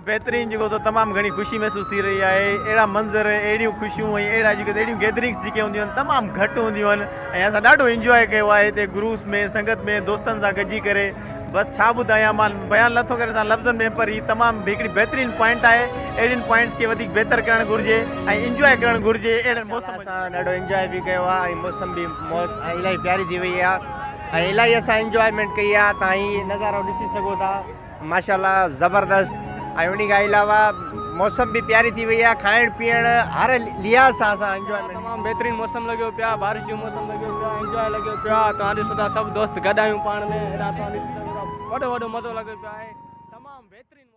बेहतरीन जो तो तमाम घनी खुशी महसूस थी रही है। एड़ा मंजर एड़ियों खुशियों एड़ा एड़ियों गैदरिंग्स जी होंदियूं तमाम घट होंदियूं असां ॾाढो इंजॉय किया है इतने ग्रुप्स में संगत में दोस्तन सां गजी करे। बस छा ॿुधायां मां बयान नथो करे लफ्ज़न में पर ये तमाम हिकिड़ी बेहतरीन पॉइंट है। एड़िन पॉइंट्स के वधिक बेहतर करण घुर्जे इंजॉय करण घुर्जे। एड़न मौसम असां ॾाढो इंजॉय भी किया है। मौसम भी इलाही प्यारी थी वही है। इलाही असां इंजॉयमेंट कई है। तव्हां ही नज़ारो ॾिसी सघो था माशाल्लाह ज़बरदस्त। उन खां अलावा मौसम भी प्यारी थी वही है। खाइण पीअण हर लिहाज़ सां असां इंजॉयमेंट तमाम बेहतरीन मौसम लॻो पिया। बारिश जो मौसम लॻो पिया। इंजॉय लॻो पिया। तव्हां ॾिसो था सभु दोस्त गॾु आहियूं पाण में। वॾो वॾो मज़ो लॻो पियो आहे। तमामु बेहतरीन।